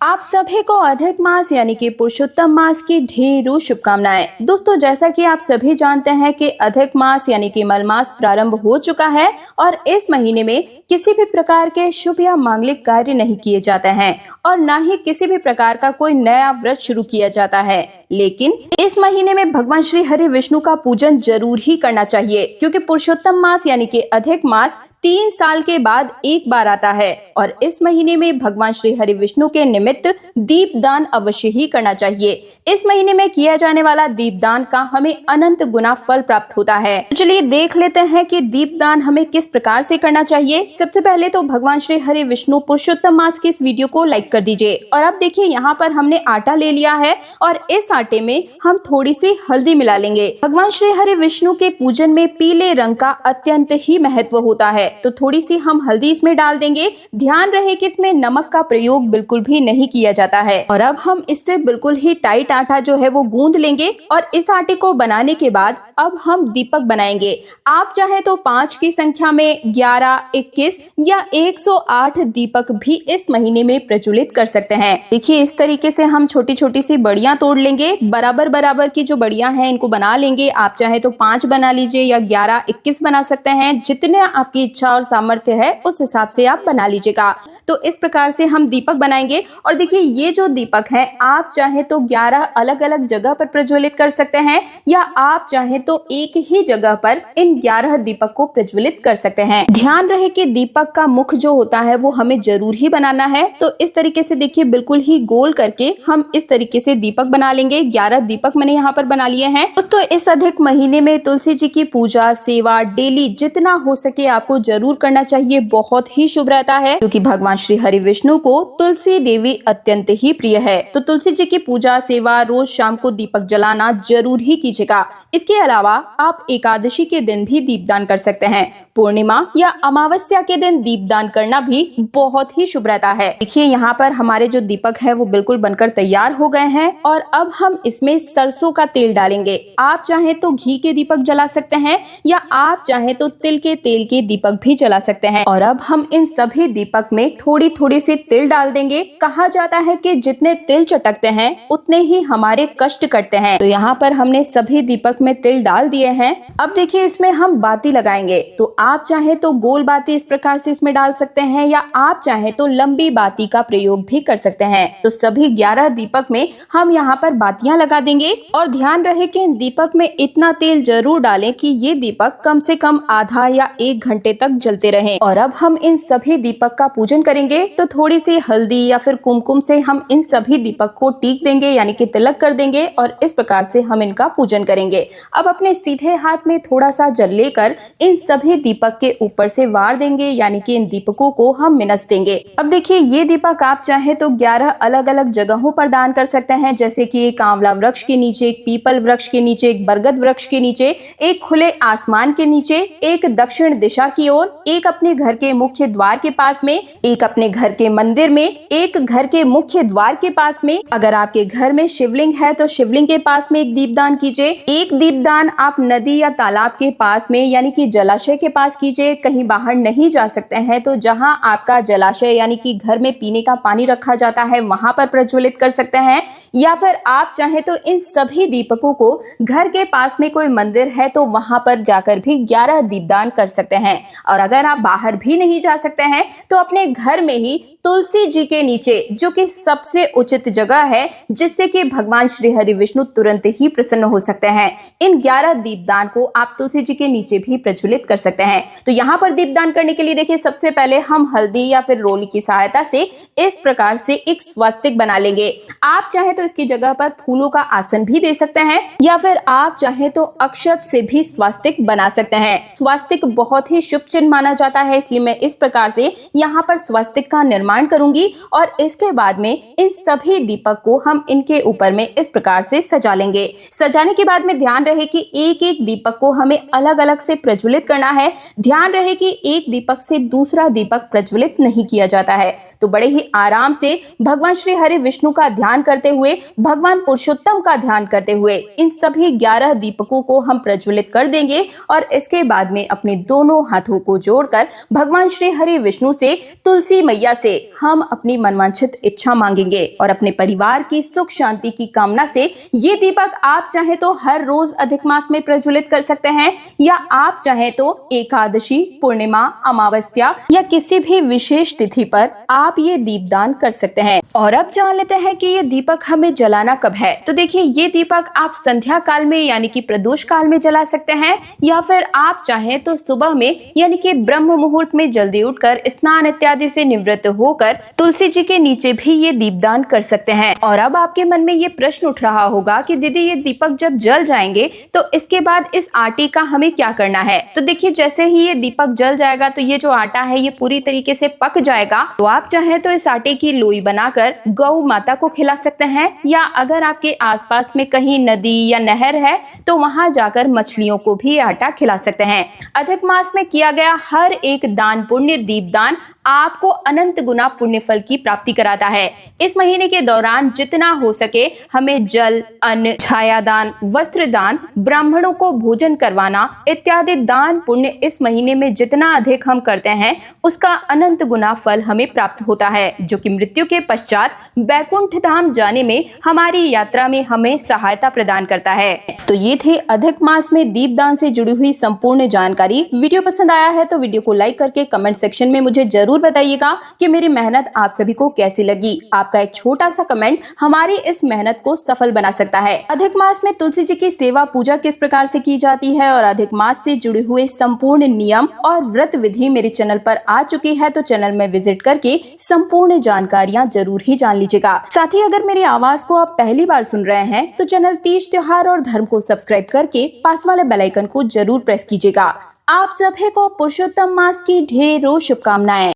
आप सभी को अधिक मास यानी कि पुरुषोत्तम मास की ढेरों शुभकामनाएं। दोस्तों, जैसा कि आप सभी जानते हैं कि अधिक मास यानी कि मल मास प्रारंभ हो चुका है और इस महीने में किसी भी प्रकार के शुभ या मांगलिक कार्य नहीं किए जाते हैं और ना ही किसी भी प्रकार का कोई नया व्रत शुरू किया जाता है। लेकिन इस महीने में भगवान श्री हरि विष्णु का पूजन जरूर ही करना चाहिए, क्योंकि पुरुषोत्तम मास यानी कि अधिक मास 3 साल के बाद एक बार आता है और इस महीने में भगवान श्री हरि विष्णु के निमित्त दीपदान अवश्य ही करना चाहिए। इस महीने में किया जाने वाला दीपदान का हमें अनंत गुना फल प्राप्त होता है। तो चलिए देख लेते हैं कि दीपदान हमें किस प्रकार से करना चाहिए। सबसे पहले तो भगवान श्री हरि विष्णु पुरुषोत्तम मास की इस वीडियो को लाइक कर दीजिए और अब देखिए यहाँ पर हमने आटा ले लिया है और इस आटे में हम थोड़ी सी हल्दी मिला लेंगे। भगवान श्री हरि विष्णु के पूजन में पीले रंग का अत्यंत ही महत्व होता है, तो थोड़ी सी हम हल्दी इसमें डाल देंगे। ध्यान रहे कि इसमें नमक का प्रयोग बिल्कुल भी नहीं किया जाता है। और अब हम इससे बिल्कुल ही टाइट आटा जो है वो गूंद लेंगे और इस आटे को बनाने के बाद अब हम दीपक बनाएंगे। आप चाहे तो 5 की संख्या में 11, 21 या 108 दीपक भी इस महीने में प्रज्वलित कर सकते हैं। देखिए इस तरीके से हम छोटी छोटी सी बड़ियां तोड़ लेंगे। बराबर बराबर की जो बड़ियां हैं इनको बना लेंगे। आप चाहे तो 5 बना लीजिए या 11, 21 बना सकते हैं। जितने आपकी इच्छा और सामर्थ्य है उस हिसाब से आप बना लीजिएगा। तो इस प्रकार से हम दीपक बनाएंगे और देखिए ये जो दीपक है आप चाहे तो 11 अलग अलग जगह पर प्रज्वलित कर सकते हैं या आप चाहे तो एक ही जगह पर इन 11 दीपक को प्रज्वलित कर सकते हैं। ध्यान रहे कि दीपक का मुख जो होता है वो हमें जरूर ही बनाना है। तो इस तरीके से देखिए बिल्कुल ही गोल करके हम इस तरीके से दीपक बना लेंगे। 11 दीपक मैंने यहाँ पर बना लिए हैं। दोस्तों इस अधिक महीने में तुलसी जी की पूजा सेवा डेली जितना हो सके आपको जरूर करना चाहिए। बहुत ही शुभ रहता है, क्योंकि भगवान श्री हरि विष्णु को तुलसी देवी अत्यंत ही प्रिय है। तो तुलसी जी की पूजा सेवा रोज शाम को दीपक जलाना जरूर ही कीजिएगा। इसके अलावा आप एकादशी के दिन भी दीपदान कर सकते हैं। पूर्णिमा या अमावस्या के दिन दीपदान करना भी बहुत ही शुभ रहता है। देखिए यहाँ पर हमारे जो दीपक है वो बिल्कुल बनकर तैयार हो गए हैं और अब हम इसमें सरसों का तेल डालेंगे। आप चाहे तो घी के दीपक जला सकते हैं या आप चाहे तो तिल के तेल के दीपक भी जला सकते हैं। और अब हम इन सभी दीपक में थोड़ी थोड़ी सी तिल डाल देंगे। कहा जाता है कि जितने तिल चटकते हैं उतने ही हमारे कष्ट कटते हैं। तो यहाँ पर हमने सभी दीपक में तिल डाल दिए हैं। अब देखिए इसमें हम बाती लगाएंगे। तो आप चाहे तो गोल बाती इस प्रकार से इसमें डाल सकते हैं या आप चाहे तो लंबी बाती का प्रयोग भी कर सकते हैं। तो सभी 11 दीपक में हम यहाँ पर बातियां लगा देंगे और ध्यान रहे कि इन दीपक में इतना तेल जरूर डालें कि ये दीपक कम से कम आधा या 1 घंटे तक जलते रहें। और अब हम इन सभी दीपक का पूजन करेंगे। तो थोड़ी सी हल्दी या फिर कुमकुम से हम इन सभी दीपक को टीक देंगे यानी कि तिलक कर देंगे और इस प्रकार से हम इनका पूजन करेंगे। अब अपने सीधे हाथ में थोड़ा सा जल लेकर इन सभी दीपक के ऊपर से वार देंगे यानी कि इन दीपकों को हम मिनस देंगे। अब देखिए ये दीपक आप चाहे तो 11 अलग अलग जगहों पर दान कर सकते हैं, जैसे कि एक आंवला वृक्ष के नीचे, एक पीपल वृक्ष के नीचे, एक बरगद वृक्ष के नीचे, एक खुले आसमान के नीचे, एक दक्षिण दिशा की ओर, एक अपने घर के मुख्य द्वार के पास में, एक अपने घर के मंदिर में, एक घर के मुख्य द्वार के पास में। अगर आपके घर में शिवलिंग है तो शिवलिंग के पास में एक दीपदान कीजिए। एक दीपदान आप नदी या तालाब के पास में यानी कि जलाशय के पास कीजिए। कहीं बाहर नहीं जा सकते हैं तो जहां आपका जलाशय यानी कि घर में पीने का पानी रखा जाता है वहां पर प्रज्वलित कर सकते हैं, या फिर आप चाहे तो इन सभी दीपकों को घर के पास में कोई मंदिर है तो वहां पर जाकर भी 11 दीपदान कर सकते हैं। और अगर आप बाहर भी नहीं जा सकते हैं तो अपने घर में ही तुलसी जी के नीचे, जो कि सबसे उचित जगह है जिससे कि भगवान श्री हरि विष्णु तुरंत ही प्रसन्न हो सकते हैं, इन 11 दीपदान को आप तुलसी जी के नीचे भी प्रज्वलित कर सकते हैं। तो यहाँ पर दीपदान करने के लिए देखिए सबसे पहले हम हल्दी या फिर रोली की सहायता से इस प्रकार से एक स्वास्तिक बना लेंगे। आप चाहे तो इसकी जगह पर फूलों का आसन भी दे सकते हैं या फिर आप चाहे तो अक्षत से भी स्वास्तिक बना सकते हैं। स्वास्तिक बहुत ही शुभ चिन्ह माना जाता है, इसलिए मैं इस प्रकार से यहाँ पर स्वास्तिक का निर्माण करूंगी और इसके बाद में इन सभी दीपक को हम इनके ऊपर में इस प्रकार से सजा लेंगे। सजाने के बाद में ध्यान रहे कि एक एक दीपक को हमें अलग अलग से प्रज्वलित करना है। ध्यान रहे कि एक दीपक से दूसरा दीपक प्रज्वलित नहीं किया जाता है। तो बड़े ही आराम से भगवान श्री हरि विष्णु का ध्यान करते हुए, भगवान पुरुषोत्तम का ध्यान करते हुए इन सभी 11 दीपकों को हम प्रज्वलित कर देंगे और इसके बाद में अपने दोनों हाथों को जोड़कर भगवान श्री हरि विष्णु से, तुलसी मैया से हम अपनी मनवांछित मनोवांछित इच्छा मांगेंगे और अपने परिवार की सुख शांति की कामना से ये दीपक आप चाहे तो हर रोज अधिक मास में प्रज्वलित कर सकते हैं, या आप चाहे तो एकादशी, पूर्णिमा, अमावस्या या किसी भी विशेष तिथि पर आप ये दीपदान कर सकते हैं। और अब जान लेते हैं कि ये दीपक हमें जलाना कब है। तो देखिए, ये दीपक आप संध्या काल में यानी कि प्रदोष काल में जला सकते हैं, या फिर आप चाहें तो सुबह में यानी कि ब्रह्म मुहूर्त में जल्दी उठकर स्नान इत्यादि से निवृत्त होकर तुलसी जी के नीचे भी ये दीपदान कर सकते हैं। और अब आपके मन में ये प्रश्न उठ रहा होगा कि दीदी, ये दीपक जब जल जाएंगे तो इसके बाद इस आटे का हमें क्या करना है। तो देखिए, जैसे ही ये दीपक जल जाएगा तो ये जो आटा है ये पूरी तरीके से पक जाएगा। तो आप चाहें तो इस आटे की लोई बनाकर गौ माता को खिला सकते हैं, या अगर आपके आसपास में कहीं नदी या नहर है तो वहां जाकर मछलियों को भी आटा खिला सकते हैं। अधिक मास में किया गया हर एक दान पुण्य दीपदान आपको अनंत गुना पुण्य फल की प्राप्ति कराता है। इस महीने के दौरान जितना हो सके हमें जल, अन्न, छायादान, वस्त्र दान, ब्राह्मणों को भोजन करवाना इत्यादि दान पुण्य इस महीने में जितना अधिक हम करते हैं उसका अनंत गुना फल हमें प्राप्त होता है, जो कि मृत्यु के पश्चात बैकुंठ धाम जाने में हमारी यात्रा में हमें सहायता प्रदान करता है। तो ये थे अधिक मास में दीपदान से जुड़ी हुई संपूर्ण जानकारी। वीडियो पसंद आया है तो वीडियो को लाइक करके कमेंट सेक्शन में मुझे जरूर बताइएगा कि मेरी मेहनत आप सभी को कैसी लगी। आपका एक छोटा सा कमेंट हमारी इस मेहनत को सफल बना सकता है। अधिक मास में तुलसी जी की सेवा पूजा किस प्रकार से की जाती है और अधिक मास से जुड़े हुए संपूर्ण नियम और व्रत विधि मेरे चैनल पर आ चुकी है, तो चैनल में विजिट करके संपूर्ण जानकारियां जरूर ही जान लीजिएगा। साथ ही अगर मेरी आवाज को आप पहली बार सुन रहे हैं तो चैनल तीज त्योहार और धर्म को सब्सक्राइब करके पास वाले बेल आइकन को जरूर प्रेस कीजिएगा। आप सभी को पुरुषोत्तम मास की ढेरों शुभकामनाएं।